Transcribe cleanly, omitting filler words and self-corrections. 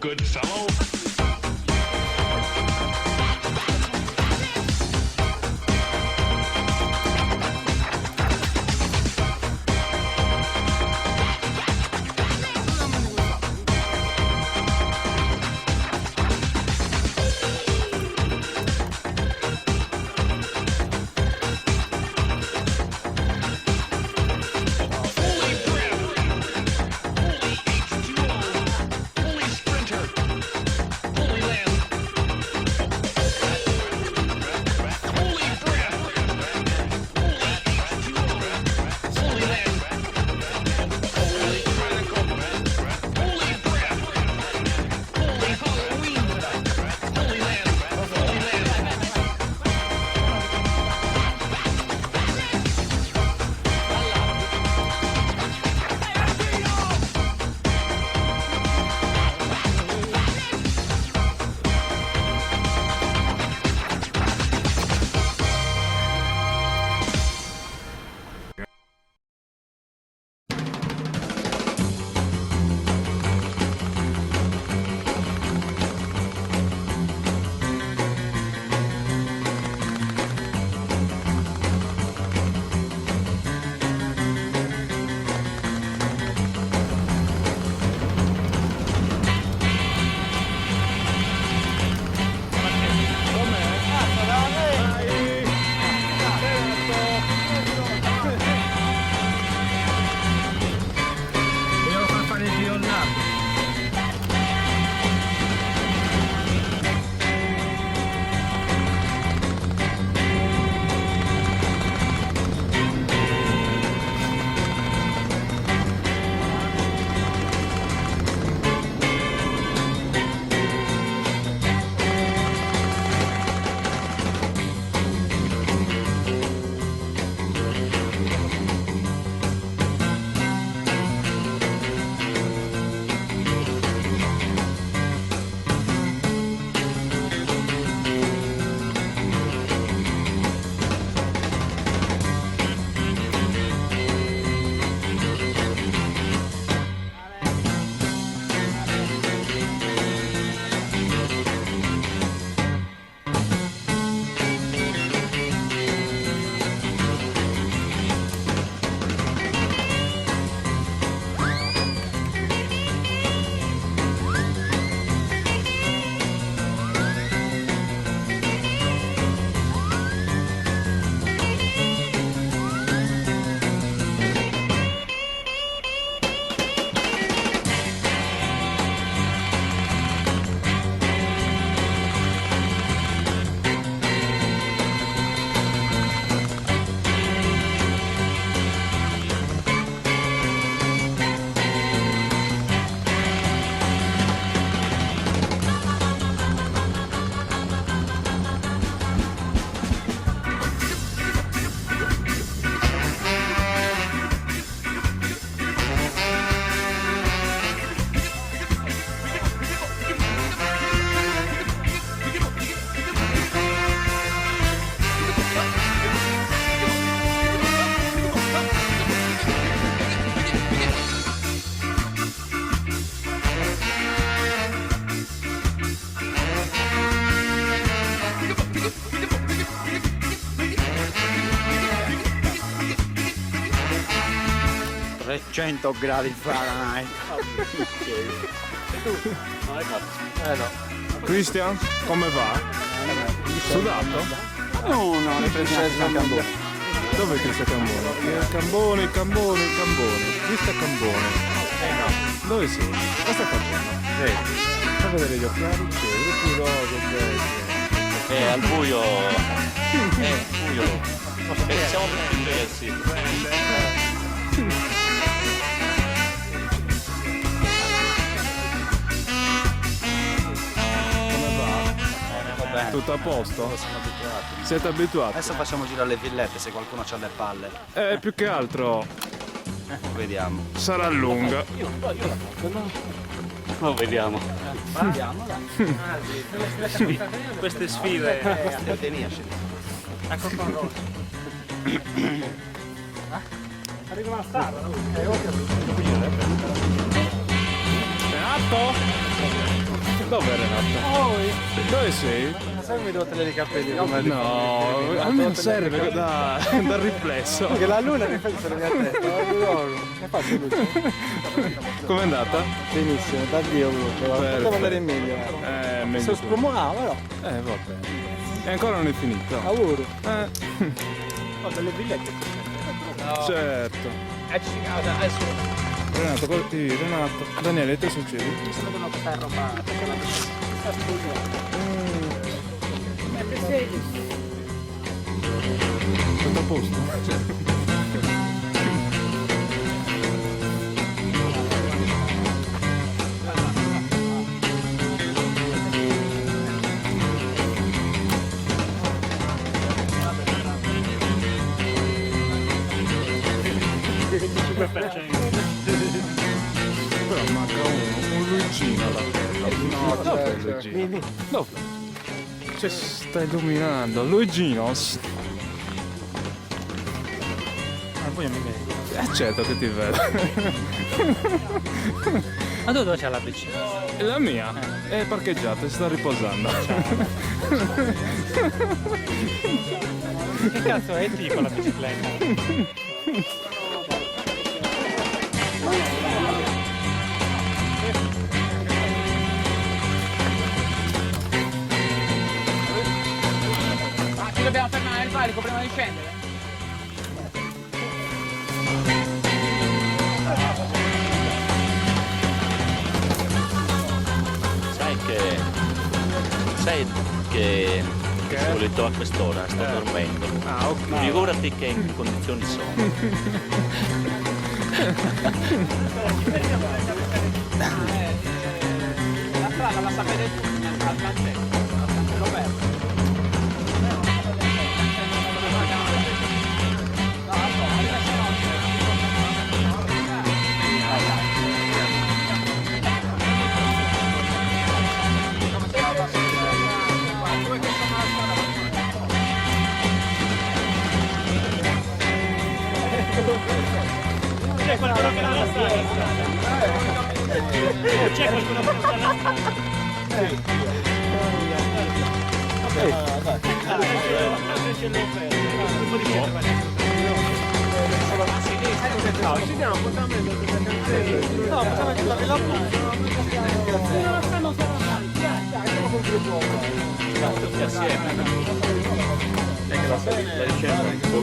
good fellow. 300 gradi Fahrenheit. Christian, come va? Sudato? No, le princesse a Cambone. Dove è Cristo Cambone? Il Cambone. Cristo Cambone. Dove sei? Questo è Cambone. Fa vedere gli occhiali, c'è più rogo, Al buio. Buio. Siamo più diversi. Tutto a posto? Siamo abituati. Siete abituati? Adesso facciamo girare le villette se qualcuno ha le palle. Più che altro Vediamo. sarà lunga. Lo vediamo. Andiamo, Queste sfide. Ecco con rosso. Arriva la star. Renato? Dov'è Renato? Dove sei? Sai che mi devo tenere i capelli? No, almeno serve dal riflesso. Perché la luna riflette sulla mia testa. Che faccio luce? Com'è andata? Benissimo, da Dio Luca. Potevo andare in meglio. Meglio Sono tu. spromonato, però. Va bene. E ancora non è finito. Auguri. Ho delle villette. Certo. Adesso Renato, Renato. Daniele, te succede? mi sembra che non fai roba. Tutto a posto? Però manca un Luigino là. No, dov'è il Luigino? Dove? Cioè, sta illuminando. Luigino. Poi mi vedi. Certo che ti vedo. Ma dove c'è la piscina? La mia è parcheggiata, si sta riposando. Che cazzo è tipo la bicicletta? Ci dobbiamo fermare il valico prima di scendere? Sai che di solito a quest'ora sto dormendo. Ah, ok. Figurati che in condizioni sono. La strada la sapete tutti, al cancello. Roberto. C'è qualcuno che non la sa. C'è qualcuno che non sa la strada. No, ci diamo appuntamento. No, facciamo aiutare la Tutti assieme. È che la ricerca è un po'.